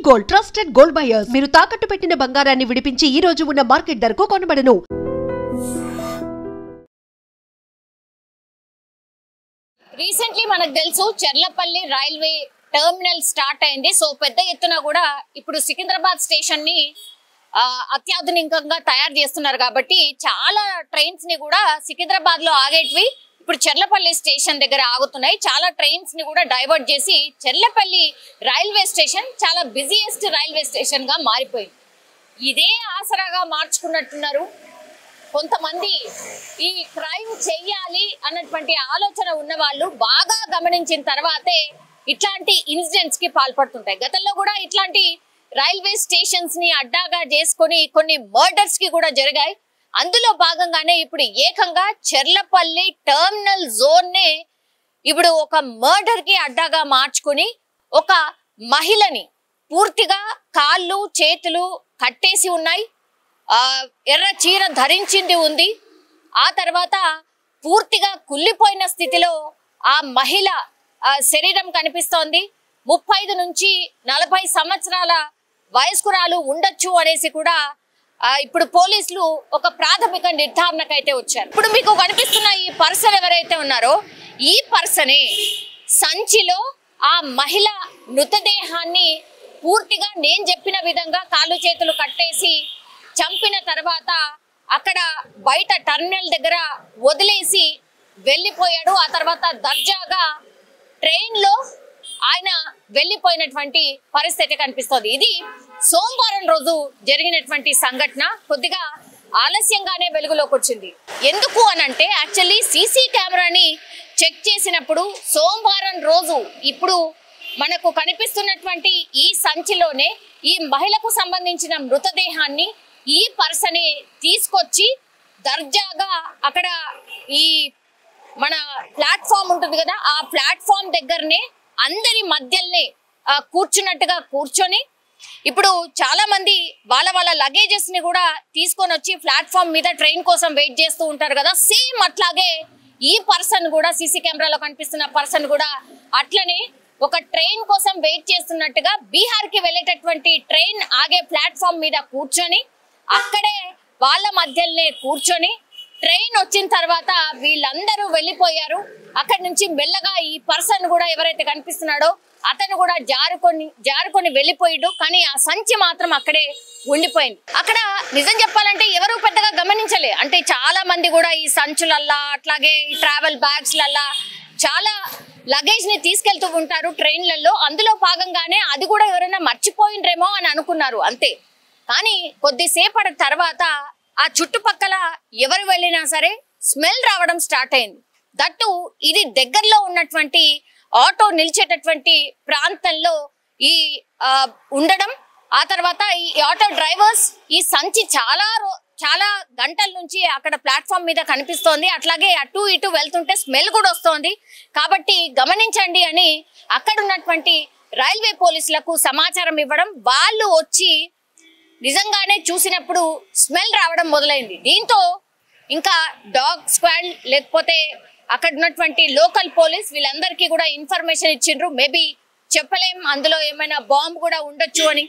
Gold trusted gold buyers మీరు తాకట్టు పెట్టిన బంగారాన్ని విడిపించి ఈ రోజు ఉన్న మార్కెట్ ధరకు కొనబడను. రీసెంట్లీ మనకు తెలుసు చెర్లపల్లి రైల్వే టర్మినల్ స్టార్ట్ అయింది. సో పెద్ద ఎత్తున కూడా ఇప్పుడు సికింద్రాబాద్ స్టేషన్ ని అత్యాధునికంగా తయారు చేస్తున్నారు కాబట్టి చాలా ట్రైన్స్ ని కూడా సికింద్రాబాద్ లో ఆగేటివి ఇప్పుడు చెర్లపల్లి స్టేషన్ దగ్గర ఆగుతున్నాయి. చాలా ట్రైన్స్ ని కూడా డైవర్ట్ చేసి చెర్లపల్లి రైల్వే స్టేషన్ చాలా బిజియెస్ట్ రైల్వే స్టేషన్ గా మారిపోయింది. ఇదే ఆసరాగా మార్చుకున్నట్టున్నారు కొంతమంది. ఈ క్రైమ్ చెయ్యాలి అన్నటువంటి ఆలోచన ఉన్న వాళ్ళు బాగా గమనించిన తర్వాతే ఇట్లాంటి ఇన్సిడెంట్స్ కి పాల్పడుతుంటాయి. గతంలో కూడా ఇట్లాంటి రైల్వే స్టేషన్స్ ని అడ్డాగా చేసుకుని కొన్ని మర్డర్స్ కి కూడా జరిగాయి. అందులో భాగంగానే ఇప్పుడు ఏకంగా చెర్లపల్లి టర్మినల్ జోన్ నే ఇప్పుడు ఒక మర్డర్ కి అడ్డాగా మార్చుకుని ఒక మహిళని పూర్తిగా కాళ్ళు చేతులు కట్టేసి ఉన్నాయి, ఎర్ర చీర ధరించింది ఉంది. ఆ తర్వాత పూర్తిగా కుళ్ళిపోయిన స్థితిలో ఆ మహిళ శరీరం కనిపిస్తోంది. 35 నుంచి 40 సంవత్సరాల వయస్కురాలు ఉండొచ్చు అనేసి కూడా ఇప్పుడు పోలీసులు ఒక ప్రాథమిక నిర్ధారణకైతే వచ్చారు. ఇప్పుడు మీకు కనిపిస్తున్న ఈ పర్సన్ ఎవరైతే ఉన్నారో ఈ పర్సనే సంచిలో ఆ మహిళ మృతదేహాన్ని పూర్తిగా నేను చెప్పిన విధంగా కాళ్ళు చేతులు కట్టేసి చంపిన తర్వాత అక్కడ బయట టర్మినల్ దగ్గర వదిలేసి వెళ్ళిపోయాడు. ఆ తర్వాత దర్జాగా ట్రైన్ లో ఆయన వెళ్ళిపోయినటువంటి పరిస్థితి కనిపిస్తుంది. ఇది సోమవారం రోజు జరిగినటువంటి సంఘటన. కొద్దిగా ఆలస్యంగానే వెలుగులోకి వచ్చింది. ఎందుకు అనంటే యాక్చువల్లీ సీసీ కెమెరాని చెక్ చేసినప్పుడు సోమవారం రోజు ఇప్పుడు మనకు కనిపిస్తున్నటువంటి ఈ సంచిలోనే ఈ మహిళకు సంబంధించిన మృతదేహాన్ని ఈ పర్సనే తీసుకొచ్చి దర్జాగా అక్కడ ఈ మన ప్లాట్ఫామ్ ఉంటుంది కదా, ఆ ప్లాట్ఫామ్ దగ్గరనే అందరి మధ్యలోనే కూర్చున్నట్టుగా కూర్చొని ఇప్పుడు చాలా మంది వాళ్ళ లగేజెస్ ని కూడా తీసుకొని వచ్చి ప్లాట్ఫామ్ మీద ట్రైన్ కోసం వెయిట్ చేస్తూ ఉంటారు కదా, సేమ్ అట్లాగే ఈ పర్సన్ కూడా సీసీ కెమెరాలో కనిపిస్తున్న పర్సన్ కూడా అట్లనే ఒక ట్రైన్ కోసం వెయిట్ చేస్తున్నట్టుగా బీహార్ కి వెళ్ళేటటువంటి ట్రైన్ ఆగే ప్లాట్ఫామ్ మీద కూర్చొని అక్కడే వాళ్ళ మధ్యలోనే కూర్చొని ట్రైన్ వచ్చిన తర్వాత వీళ్ళందరూ వెళ్ళిపోయారు. అక్కడి నుంచి మెల్లగా ఈ పర్సన్ కూడా ఎవరైతే కనిపిస్తున్నాడో అతను కూడా జారుకొని వెళ్ళిపోయాడు. కానీ ఆ సంచి మాత్రం అక్కడే ఉండిపోయింది. అక్కడ నిజం చెప్పాలంటే ఎవరు పెద్దగా గమనించలే. అంటే చాలా మంది కూడా ఈ సంచులల్లా అట్లాగే ఈ ట్రావెల్ బ్యాగ్స్ లల్లా చాలా లగేజ్ ని తీసుకెళ్తూ ఉంటారు ట్రైన్లలో. అందులో భాగంగానే అది కూడా ఎవరైనా మర్చిపోయిండ్రేమో అని అనుకున్నారు అంతే. కానీ కొద్దిసేపటి తర్వాత ఆ చుట్టుపక్కల ఎవరు వెళ్ళినా సరే స్మెల్ రావడం స్టార్ట్ అయింది. దట్టు ఇది దగ్గరలో ఉన్నటువంటి ఆటో నిలిచేటటువంటి ప్రాంతంలో ఈ ఉండడం. ఆ తర్వాత ఈ ఆటో డ్రైవర్స్ ఈ సంచి చాలా గంటల నుంచి అక్కడ ప్లాట్ఫామ్ మీద కనిపిస్తోంది, అట్లాగే అటు ఇటు వెళ్తుంటే స్మెల్ కూడా వస్తోంది కాబట్టి గమనించండి అని అక్కడ ఉన్నటువంటి రైల్వే పోలీసులకు సమాచారం ఇవ్వడం. వాళ్ళు వచ్చి నిజంగానే చూసినప్పుడు స్మెల్ రావడం మొదలైంది. దీంతో ఇంకా డాగ్ స్క్వాడ్ లేకపోతే అక్కడ ఉన్నటువంటి లోకల్ పోలీస్ వీళ్ళందరికీ కూడా ఇన్ఫర్మేషన్ ఇచ్చిండ్రు. మేబీ చెప్పలేం అందులో ఏమైనా బాంబ్ కూడా ఉండొచ్చు అని.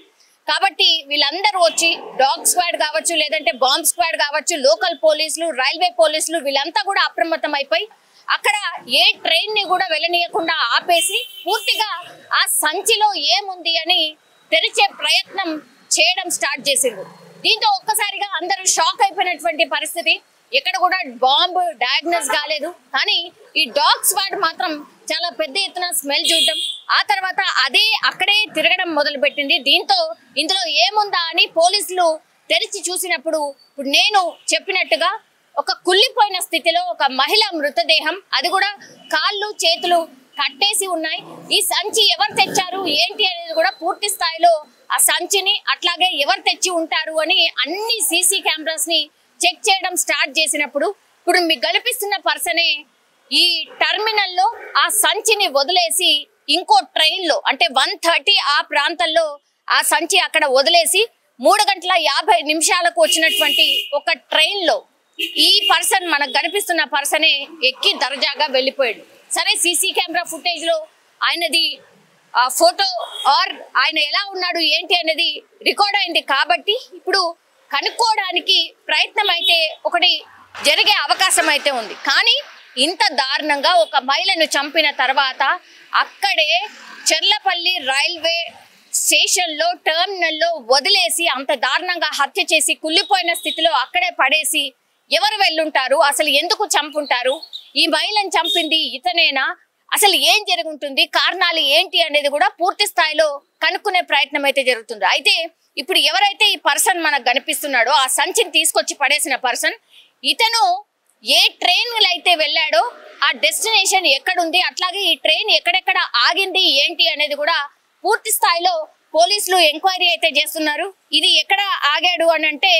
కాబట్టి వీళ్ళందరూ వచ్చి డాగ్ స్క్వాడ్ కావచ్చు లేదంటే బాంబ్ స్క్వాడ్ కావచ్చు, లోకల్ పోలీసులు రైల్వే పోలీసులు వీళ్ళంతా కూడా అప్రమత్తం అయిపోయి అక్కడ ఏ ట్రైన్ ని కూడా వెళ్ళనీయకుండా ఆపేసి పూర్తిగా ఆ సంచిలో ఏముంది అని తెరిచే ప్రయత్నం చేయడం స్టార్ట్ చేసిండ్రు. దీంతో ఒక్కసారిగా అందరూ షాక్ అయిపోయినటువంటి పరిస్థితి. ఎక్కడ కూడా బాంబు డయాగ్నోస్ కాలేదు, కానీ ఈ డాగ్ స్క్వాడ్ మాత్రం చాలా పెద్ద ఎత్తున స్మెల్ చూడడం, ఆ తర్వాత అదే అక్కడే తిరగడం మొదలు పెట్టింది. దీంతో ఇందులో ఏముందా అని పోలీసులు తెరిచి చూసినప్పుడు ఇప్పుడు నేను చెప్పినట్టుగా ఒక కుళ్ళిపోయిన స్థితిలో ఒక మహిళ మృతదేహం, అది కూడా కాళ్ళు చేతులు కట్టేసి ఉన్నాయి. ఈ సంచి ఎవరు తెచ్చారు ఏంటి అనేది కూడా పూర్తి స్థాయిలో ఆ సంచిని అట్లాగే ఎవరు తెచ్చి ఉంటారు అని అన్ని సీసీ కెమెరాస్ ని చెక్ చేయడం స్టార్ట్ చేసినప్పుడు ఇప్పుడు మీకు కనిపిస్తున్న పర్సనే ఈ టర్మినల్ లో ఆ సంచిని వదిలేసి ఇంకో ట్రైన్ లో అంటే 1:30 ఆ ప్రాంతంలో ఆ సంచి అక్కడ వదిలేసి 3:50 వచ్చినటువంటి ఒక ట్రైన్ లో ఈ పర్సన్ మనకు కనిపిస్తున్న పర్సనే ఎక్కి దర్జాగా వెళ్ళిపోయాడు. సరే సీసీ కెమెరా ఫుటేజ్ లో ఆయనది ఫోటో ఆర్ ఆయన ఎలా ఉన్నాడు ఏంటి అనేది రికార్డ్ అయింది కాబట్టి ఇప్పుడు కనుక్కోవడానికి ప్రయత్నం అయితే ఒకటి జరిగే అవకాశం అయితే ఉంది. కానీ ఇంత దారుణంగా ఒక మహిళను చంపిన తర్వాత అక్కడే చెర్లపల్లి రైల్వే స్టేషన్లో టెర్మినల్లో వదిలేసి అంత దారుణంగా హత్య చేసి కుళ్ళిపోయిన స్థితిలో అక్కడే పడేసి ఎవరు వెళ్ళుంటారు, అసలు ఎందుకు చంపుంటారు, ఈ మహిళను చంపింది ఇతనేనా, అసలు ఏం జరుగుతుంది, కారణాలు ఏంటి అనేది కూడా పూర్తి స్థాయిలో కనుక్కునే ప్రయత్నం అయితే జరుగుతుంది. అయితే ఇప్పుడు ఎవరైతే ఈ పర్సన్ మనకు కనిపిస్తున్నాడో ఆ సంచిని తీసుకొచ్చి పడేసిన పర్సన్, ఇతను ఏ ట్రైన్ అయితే వెళ్ళాడో ఆ డెస్టినేషన్ ఎక్కడుంది, అట్లాగే ఈ ట్రైన్ ఎక్కడెక్కడ ఆగింది ఏంటి అనేది కూడా పూర్తి స్థాయిలో పోలీసులు ఎంక్వైరీ అయితే చేస్తున్నారు. ఇది ఎక్కడ ఆగాడు అని అంటే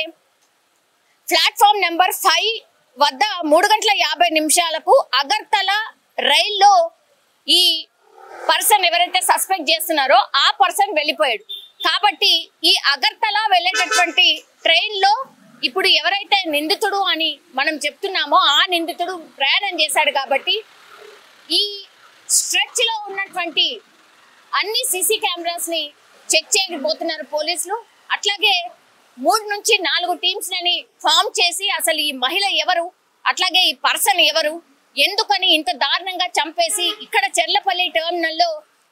ప్లాట్ఫామ్ నెంబర్ 5 వద్ద 3:50 అగర్తల రైల్లో ఈ పర్సన్ ఎవరైతే సస్పెక్ట్ చేస్తున్నారో ఆ పర్సన్ వెళ్ళిపోయాడు. కాబట్టి ఈ అగర్తల వెళ్ళేటటువంటి ట్రైన్ లో ఇప్పుడు ఎవరైతే నిందితుడు అని మనం చెప్తున్నామో ఆ నిందితుడు ప్రయాణం చేశాడు. కాబట్టి ఈ స్ట్రెచ్ లో ఉన్నటువంటి అన్ని సీసీ కెమెరాస్ ని చెక్ చేయబోతున్నారు పోలీసులు. అట్లాగే 3 నుంచి 4 టీమ్స్ లని ఫామ్ చేసి అసలు ఈ మహిళ ఎవరు, అట్లాగే ఈ పర్సన్ ఎవరు, ఎందుకని ఇంత దారుణంగా చంపేసి ఇక్కడ చెర్లపల్లి టెర్మినల్లో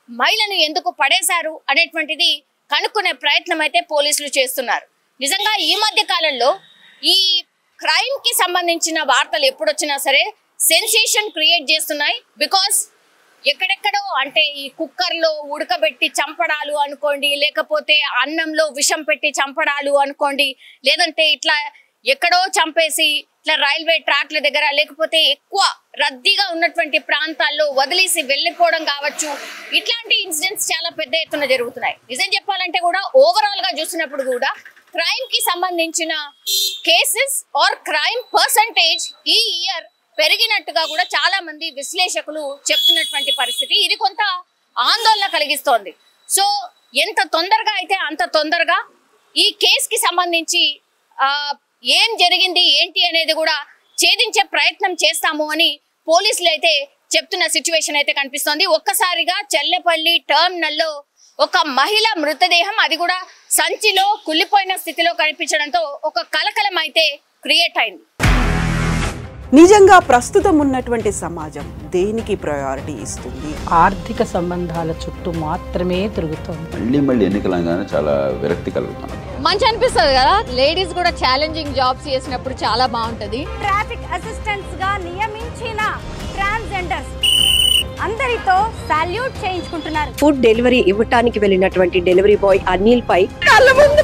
మహిళను ఎందుకు పడేశారు అనేటువంటిది కనుక్కునే ప్రయత్నం అయితే పోలీసులు చేస్తున్నారు. నిజంగా ఈ మధ్య కాలంలో ఈ క్రైమ్ కి సంబంధించిన వార్తలు ఎప్పుడొచ్చినా సరే సెన్సేషన్ క్రియేట్ చేస్తున్నాయి. బికాస్ ఎక్కడెక్కడో అంటే ఈ కుక్కర్లో ఉడకబెట్టి చంపడాలు అనుకోండి, లేకపోతే అన్నంలో విషం పెట్టి చంపడాలు అనుకోండి, లేదంటే ఇట్లా ఎక్కడో చంపేసి ఇట్లా రైల్వే ట్రాక్ల దగ్గర లేకపోతే ఎక్కువ రద్దీగా ఉన్నటువంటి ప్రాంతాల్లో వదిలేసి వెళ్ళిపోవడం కావచ్చు, ఇట్లాంటి ఇన్సిడెంట్స్ చాలా పెద్ద ఎత్తున జరుగుతున్నాయి. నిజం చెప్పాలంటే కూడా ఓవరాల్ గా చూసినప్పుడు కూడా క్రైమ్ కి సంబంధించిన కేసెస్ ఆర్ క్రైమ్ పర్సంటేజ్ ఈ ఇయర్ పెరిగినట్టుగా కూడా చాలా మంది విశ్లేషకులు చెప్తున్నటువంటి పరిస్థితి. ఇది కొంత ఆందోళన కలిగిస్తోంది. సో ఎంత తొందరగా అయితే అంత తొందరగా ఈ కేసుకి సంబంధించి ఏం జరిగింది ఏంటి అనేది కూడా ఛేదించే ప్రయత్నం చేస్తాము అని పోలీసులు అయితే చెప్తున్న సిచ్యువేషన్ అయితే కనిపిస్తోంది. ఒక్కసారిగా చెర్లపల్లి టెర్మినల్లో ఒక మహిళ మృతదేహం, అది కూడా సంచిలో కుళ్ళిపోయిన స్థితిలో కనిపించడంతో ఒక కలకలం అయితే క్రియేట్ అయింది. నిజంగా ప్రస్తుతం ఉన్నటువంటి సమాజం దేనికి ప్రయారిటీ ఇస్తుంది? ఆర్థిక సంబంధాల చుట్టూ మాత్రమే తిరుగుతుంది. మళ్ళీ ఎన్నికలంగానే చాలా విరక్తి కలుగుతున్నాం. మంచి అనిపిస్తుంది కదా, లేడీస్ కూడా ఛాలెంజింగ్ జాబ్స్ చేసినప్పుడు చాలా బాగుంటది. ట్రాఫిక్ అసిస్టెంట్స్ గా నియమించిన ట్రాన్స్జెండర్స్ అందరితో సాల్యూట్ చేయించుకుంటున్నారు. ఫుడ్ డెలివరీ ఇవ్వటానికి వెళ్ళినటువంటి డెలివరీ బాయ్ అనిల్ పై కళ్ళ ముందు